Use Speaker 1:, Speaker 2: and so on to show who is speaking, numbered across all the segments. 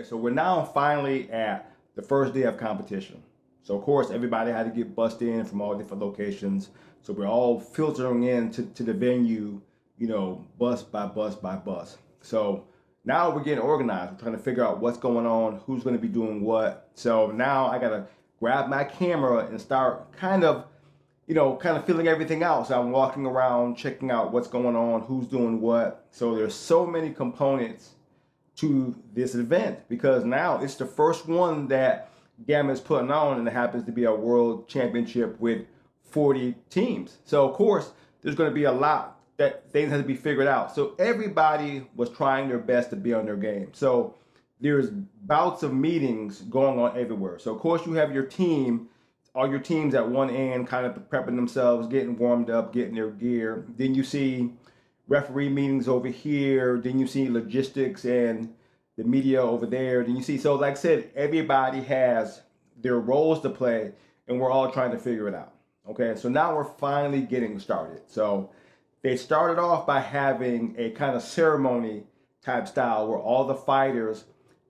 Speaker 1: so we're now finally at the first day of competition. So of course, everybody had to get bussed in from all different locations. So we're all filtering in to the venue, bus by bus by bus. So now we're getting organized. We're trying to figure out what's going on, who's going to be doing what. So now I got to grab my camera and start kind of filling everything out. So I'm walking around, checking out what's going on, who's doing what. So there's so many components to this event because now it's the first one that Gamma's putting on, and it happens to be a world championship with 40 teams. So of course, there's going to be a lot that things have to be figured out. So everybody was trying their best to be on their game. So there's bouts of meetings going on everywhere. So of course you have your team, all your teams at one end kind of prepping themselves, getting warmed up, getting their gear. Then you see referee meetings over here. Then you see logistics and the media over there. Then you see, so like I said, everybody has their roles to play and we're all trying to figure it out. Okay, so now we're finally getting started. So they started off by having a kind of ceremony type style where all the fighters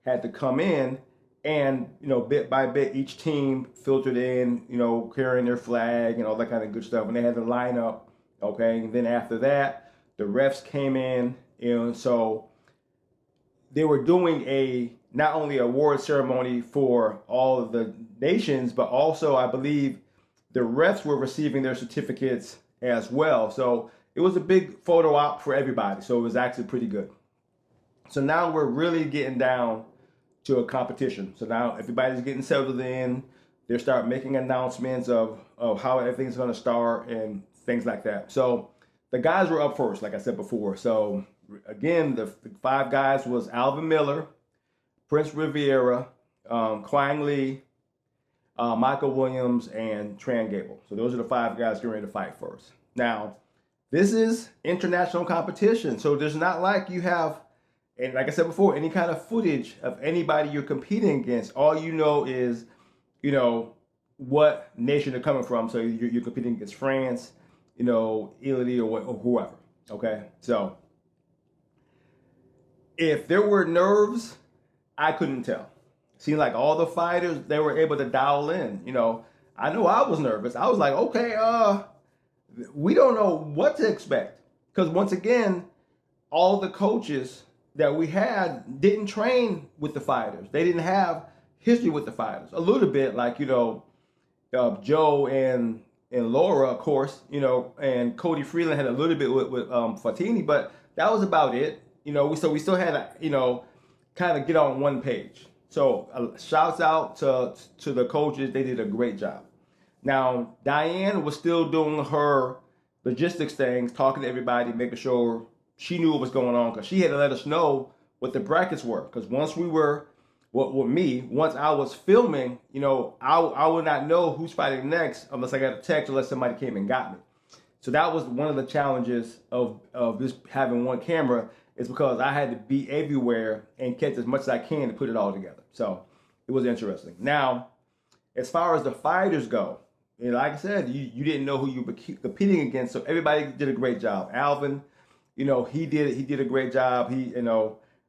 Speaker 1: had to come in and, bit by bit, each team filtered in, carrying their flag and all that kind of good stuff. And they had to line up, okay? And then after that, the refs came in, so they were doing not only an award ceremony for all of the nations, but also, I believe, the refs were receiving their certificates as well. So it was a big photo op for everybody. So it was actually pretty good. So now we're really getting down to a competition. So now everybody's getting settled in. They start making announcements of how everything's going to start and things like that. So the guys were up first, like I said before. So again, the 5 guys was Alvin Miller, Prince Riviera, Quang Lee, Michael Williams, and Tran Gable. So those are the 5 guys getting ready to fight first. Now, this is international competition. So there's not like you have, and like I said before, any kind of footage of anybody you're competing against. All you know is, what nation they're coming from. So you're competing against France, Eaddy or whoever. Okay, so if there were nerves, I couldn't tell. Seemed like all the fighters, they were able to dial in. I know I was nervous. I was like, okay, we don't know what to expect. Because once again, all the coaches that we had didn't train with the fighters. They didn't have history with the fighters. A little bit like, Joe and Laura, of course, and Cody Freeland had a little bit with Fatini, but that was about it. So we still had to, kind of get on one page. So shouts out to the coaches. They did a great job. Now, Diane was still doing her logistics things, talking to everybody, making sure she knew what was going on, because she had to let us know what the brackets were. Because once we were, once I was filming, I would not know who's fighting next unless I got a text, unless somebody came and got me. So that was one of the challenges of this having one camera, is because I had to be everywhere and catch as much as I can to put it all together. So it was interesting. Now, as far as the fighters go, like I said, you didn't know who you were competing against, so everybody did a great job. Alvin, he did a great job.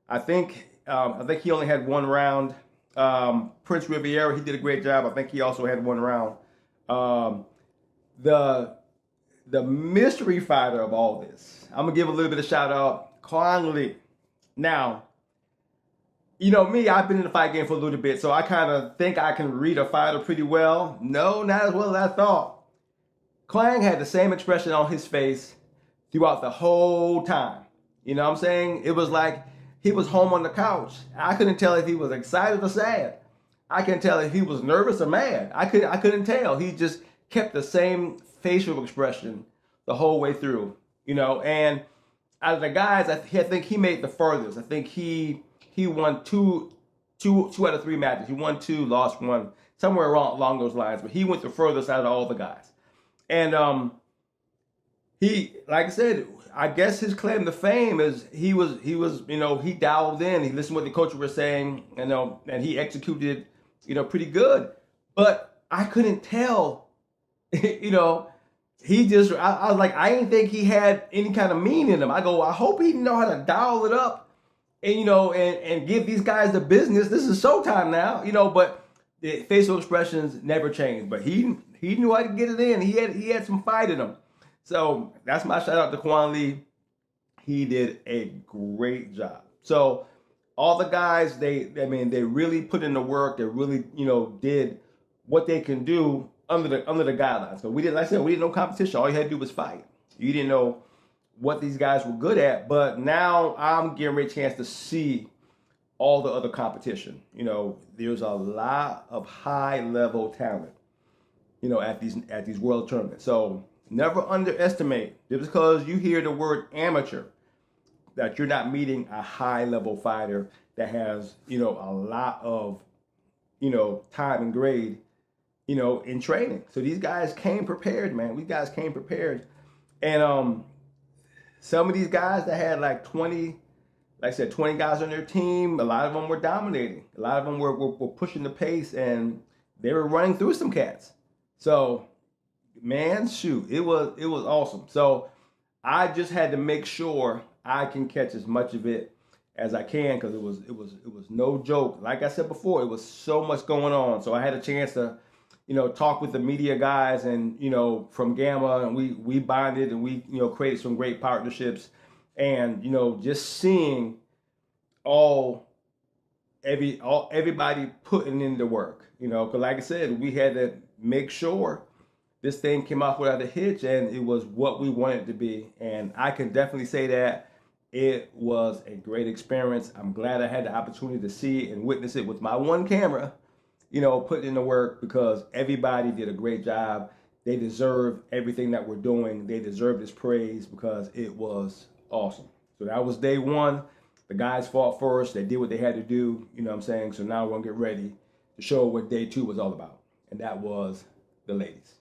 Speaker 1: I think he only had one round. Prince Riviera, he did a great job. I think he also had one round. The mystery fighter of all this, I'm gonna give a little bit of shout out, Quang Lee. Now, me, I've been in the fight game for a little bit, so I kind of think I can read a fighter pretty well. No, not as well as I thought. Quang had the same expression on his face throughout the whole time. You know what I'm saying? It was like he was home on the couch. I couldn't tell if he was excited or sad. I couldn't tell if he was nervous or mad. I couldn't tell. He just kept the same facial expression the whole way through. And out of the guys, I think he made the furthest. I think he won two out of 3 matches. He won 2, lost 1, somewhere along those lines. But he went the furthest out of all the guys. And he, like I said, I guess his claim to fame is he dialed in. He listened to what the coach was saying, and he executed, pretty good. But I couldn't tell, he just, I was like, I didn't think he had any kind of mean in him. I go, I hope he know how to dial it up and and give these guys the business. This is showtime now, but the facial expressions never changed. But he knew how to get it in. He had some fight in him. So that's my shout out to Quan Lee. He did a great job. So all the guys, they really put in the work. They really, did what they can do under the guidelines. So we didn't, like I said, we didn't know competition. All you had to do was fight. You didn't know what these guys were good at. But now I'm getting a chance to see all the other competition. There's a lot of high level talent, at these world tournaments. So never underestimate, just because you hear the word amateur, that you're not meeting a high level fighter that has, a lot of, time and grade, in training. So these guys came prepared, man. These guys came prepared. And some of these guys that had like 20, like I said, 20 guys on their team, a lot of them were dominating. A lot of them were pushing the pace, and they were running through some cats. So, man, shoot, it was awesome. So I just had to make sure I can catch as much of it as I can, because it was no joke. Like I said before, it was so much going on. So I had a chance to, talk with the media guys, and from Gamma, and we bonded, and we created some great partnerships, and just seeing everybody putting in the work, because like I said, we had to make sure this thing came off without a hitch, and it was what we wanted it to be. And I can definitely say that it was a great experience. I'm glad I had the opportunity to see and witness it with my one camera, putting in the work, because everybody did a great job. They deserve everything that we're doing. They deserve this praise, because it was awesome. So that was day one. The guys fought first. They did what they had to do, what I'm saying? So now we're going to get ready to show what day two was all about. And that was the ladies.